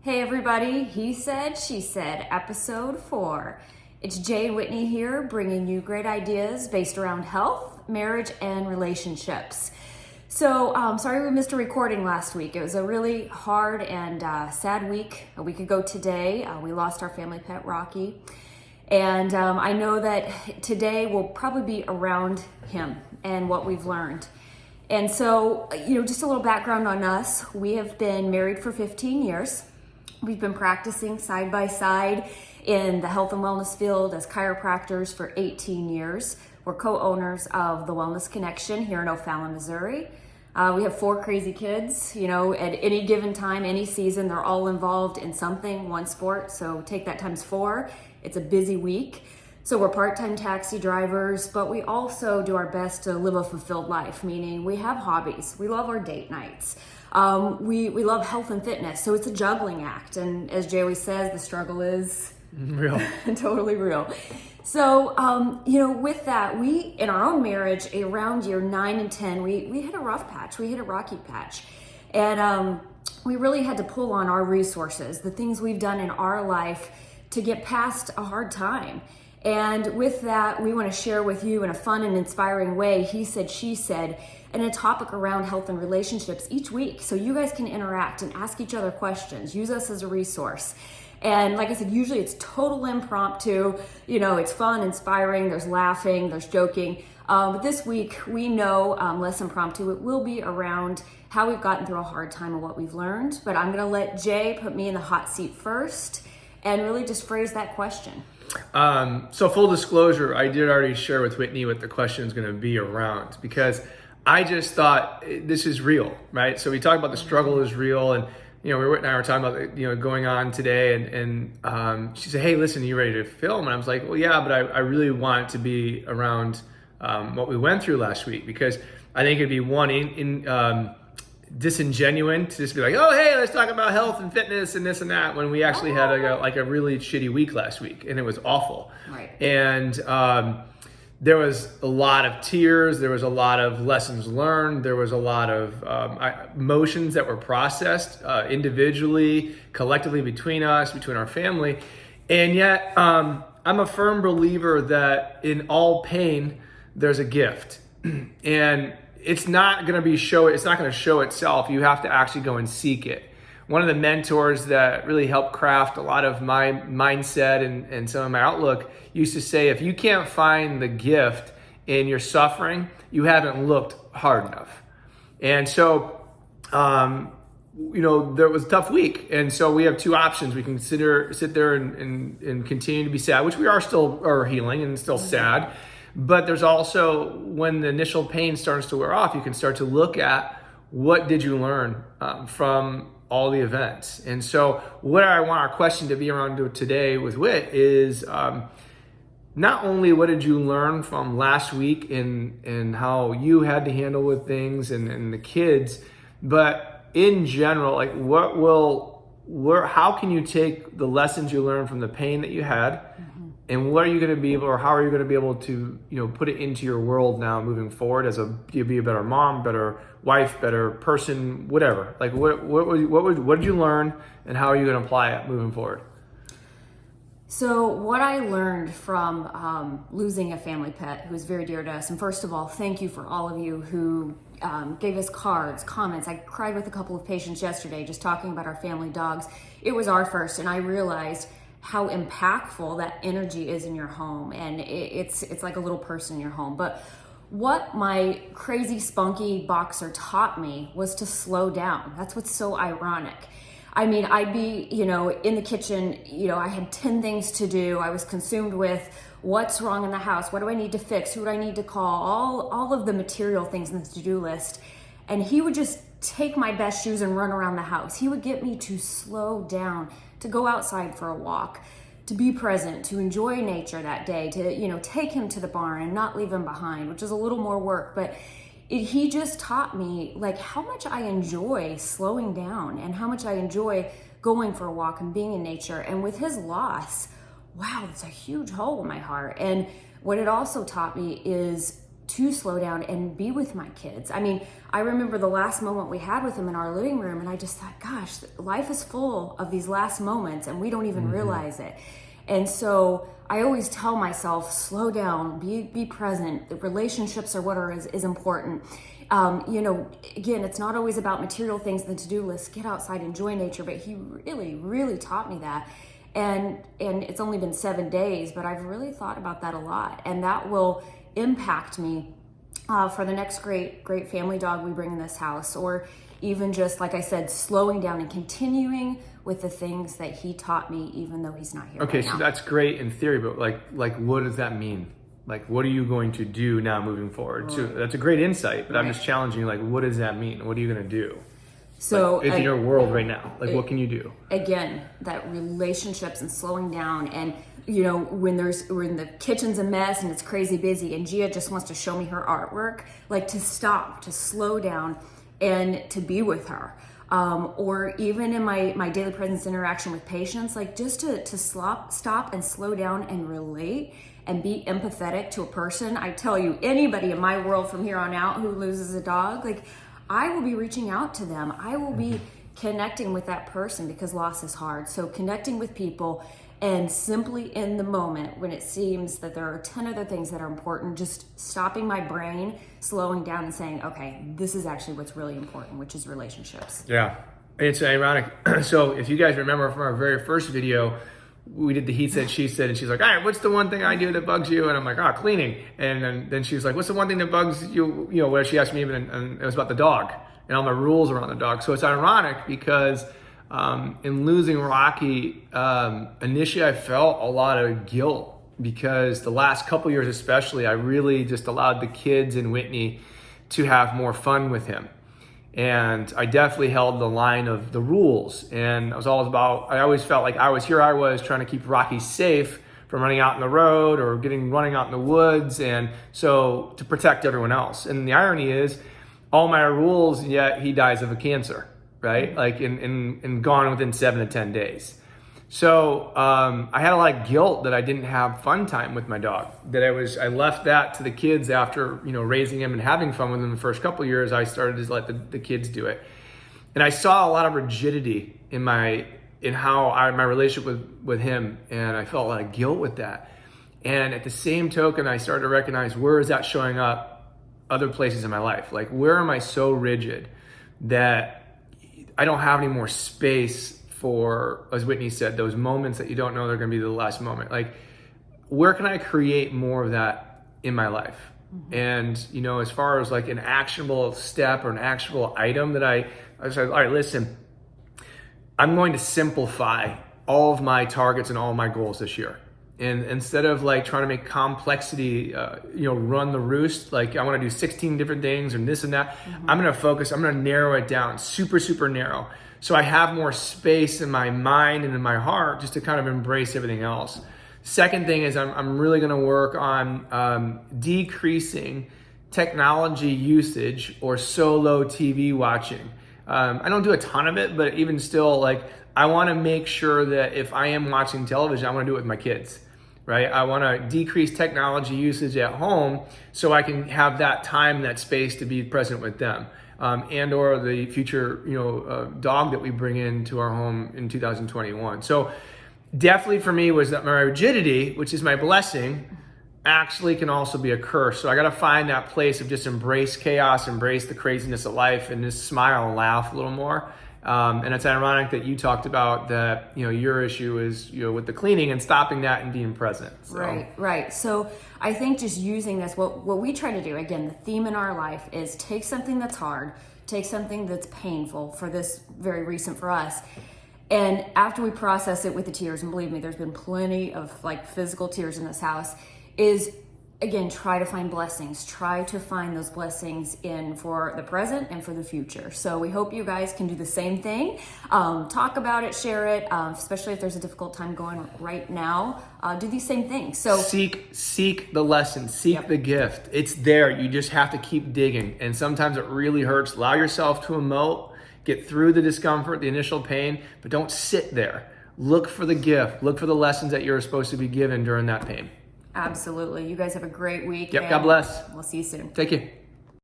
Hey everybody, he said, she said, episode 4. It's Jay Whitney here, bringing you great ideas based around health, marriage, and relationships. So, sorry we missed a recording last week. It was a really hard and sad week. A week ago today, we lost our family pet, Rocky. And I know that today will probably be around him and what we've learned. And so, just a little background on us. We have been married for 15 years. We've been practicing side by side in the health and wellness field as chiropractors for 18 years. We're co-owners of the Wellness Connection here in O'Fallon, Missouri. We have 4 crazy kids. At any given time, any season, they're all involved in something, one sport. So take that times 4. It's a busy week. So we're part-time taxi drivers, but we also do our best to live a fulfilled life, meaning we have hobbies. We love our date nights. We love health and fitness, so it's a juggling act. And as Jay always says, the struggle is real. Totally real. So, with that, we, in our own marriage, around year 9 and 10, we hit a rough patch. We hit a rocky patch. And we really had to pull on our resources, the things we've done in our life to get past a hard time. And with that, we want to share with you in a fun and inspiring way, he said, she said, and a topic around health and relationships each week. So you guys can interact and ask each other questions, use us as a resource. And like I said, usually it's total impromptu, it's fun, inspiring, there's laughing, there's joking. But this week, we know less impromptu. It will be around how we've gotten through a hard time and what we've learned. But I'm gonna let Jay put me in the hot seat first and really just phrase that question. So full disclosure, I did already share with Whitney what the question is going to be around, because I just thought this is real, right? So we talked about the struggle is real, and Whitney and I were talking about going on today, and she said, "Hey, listen, are you ready to film?" And I was like, "Well, yeah, but I really want it to be around what we went through last week, because I think it'd be disingenuous to just be like, oh, hey, let's talk about health and fitness and this and that, when we actually had a really shitty week last week, and it was awful." Right. And there was a lot of tears, there was a lot of lessons learned, there was a lot of emotions that were processed individually, collectively, between us, between our family. And yet I'm a firm believer that in all pain there's a gift. And it's not going to show itself. You have to actually go and seek it. One of the mentors that really helped craft a lot of my mindset and some of my outlook used to say, if you can't find the gift in your suffering, you haven't looked hard enough. And so, there was a tough week. And so we have 2 options. We can sit there and continue to be sad, which we are healing and still sad. But there's also, when the initial pain starts to wear off, you can start to look at what did you learn from all the events. And so what I want our question to be around today with Whit is not only what did you learn from last week and how you had to handle with things and the kids, but in general, how can you take the lessons you learned from the pain that you had, and what are you going to be able, or how are you going to be able to, put it into your world now moving forward as you be a better mom, better wife, better person, whatever. Like what did you learn, and how are you going to apply it moving forward? So what I learned from losing a family pet who was very dear to us, and first of all, thank you for all of you who gave us cards, comments. I cried with a couple of patients yesterday just talking about our family dogs. It was our first, and I realized how impactful that energy is in your home, and it's like a little person in your home. But what my crazy spunky boxer taught me was to slow down. That's what's so ironic. I mean, I'd be, in the kitchen, I had 10 things to do. I was consumed with what's wrong in the house, what do I need to fix, who do I need to call, all of the material things in the to-do list. And he would just take my best shoes and run around the house. He would get me to slow down, to go outside for a walk, to be present, to enjoy nature that day, to, take him to the barn and not leave him behind, which is a little more work. But he just taught me how much I enjoy slowing down and how much I enjoy going for a walk and being in nature. And with his loss, wow, it's a huge hole in my heart. And what it also taught me is to slow down and be with my kids. I mean, I remember the last moment we had with him in our living room, and I just thought, gosh, life is full of these last moments and we don't even realize it. And so I always tell myself, slow down, be present. The relationships are what is important. Again, it's not always about material things, the to-do list, get outside, enjoy nature, but he really, really taught me that. And it's only been 7 days, but I've really thought about that a lot. And that will impact me for the next great family dog we bring in this house, or even just, like I said, slowing down and continuing with the things that he taught me, even though he's not here Okay, right now. so that's great in theory, but like what does that mean? Like, what are you going to do now moving forward? So that's a great insight, but I'm just challenging you, like, what does that mean? What are you going to do? So It's in your world right now. Like, what can you do? Again, that relationships and slowing down, and when the kitchen's a mess and it's crazy busy and Gia just wants to show me her artwork, like to stop, to slow down and to be with her. Or even in my daily presence interaction with patients, like just to stop and slow down and relate and be empathetic to a person. I tell you, anybody in my world from here on out who loses a dog, like I will be reaching out to them. I will be connecting with that person because loss is hard. So connecting with people, and simply in the moment when it seems that there are 10 other things that are important, just stopping my brain, slowing down and saying, okay, this is actually what's really important, which is relationships. Yeah, it's ironic. So if you guys remember from our very first video, we did the he said, she said, and she's like, all right, what's the one thing I do that bugs you? And I'm like, cleaning. And then she was like, what's the one thing that bugs you? Where she asked me, and it was about the dog and all my rules around the dog. So it's ironic because in losing Rocky, initially I felt a lot of guilt because the last couple years especially, I really just allowed the kids and Whitney to have more fun with him. And I definitely held the line of the rules. And I always felt like I was trying to keep Rocky safe from running out in the road or running out in the woods. And so to protect everyone else. And the irony is all my rules, yet he dies of a cancer, right? Like in gone within 7 to 10 days. So I had a lot of guilt that I didn't have fun time with my dog, that I left that to the kids after, raising him and having fun with him the first couple of years. I started to let the kids do it. And I saw a lot of rigidity in my relationship with him. And I felt a lot of guilt with that. And at the same token, I started to recognize, where is that showing up other places in my life? Like, where am I so rigid that I don't have any more space for, as Whitney said, those moments that you don't know they're going to be the last moment? Like, where can I create more of that in my life? And, as far as like an actionable step or an actionable item that I said, all right, listen, I'm going to simplify all of my targets and all of my goals this year. And instead of like trying to make complexity, run the roost, like I want to do 16 different things and this and that, I'm going to narrow it down, super, super narrow. So I have more space in my mind and in my heart just to kind of embrace everything else. Second thing is I'm really going to work on decreasing technology usage or solo TV watching. I don't do a ton of it, but even still, like I want to make sure that if I am watching television, I want to do it with my kids, right? I want to decrease technology usage at home so I can have that time, that space to be present with them. And or the future, dog that we bring into our home in 2021. So definitely for me was that my rigidity, which is my blessing, actually can also be a curse. So I got to find that place of just embrace chaos, embrace the craziness of life, and just smile and laugh a little more. And it's ironic that you talked about that, your issue is, with the cleaning and stopping that and being present. So. Right. So I think just using this, what we try to do, again, the theme in our life is take something that's hard, take something that's painful, for this very recent for us. And after we process it with the tears, and believe me, there's been plenty of like physical tears in this house, is again, try to find blessings. Try to find those blessings in for the present and for the future. So we hope you guys can do the same thing. Talk about it, share it, especially if there's a difficult time going right now. Do these same things. So seek the lesson, seek the gift. It's there. You just have to keep digging. And sometimes it really hurts. Allow yourself to emote, get through the discomfort, the initial pain, but don't sit there. Look for the gift. Look for the lessons that you're supposed to be given during that pain. Absolutely. You guys have a great week. Yep. and God bless. We'll see you soon. Take care.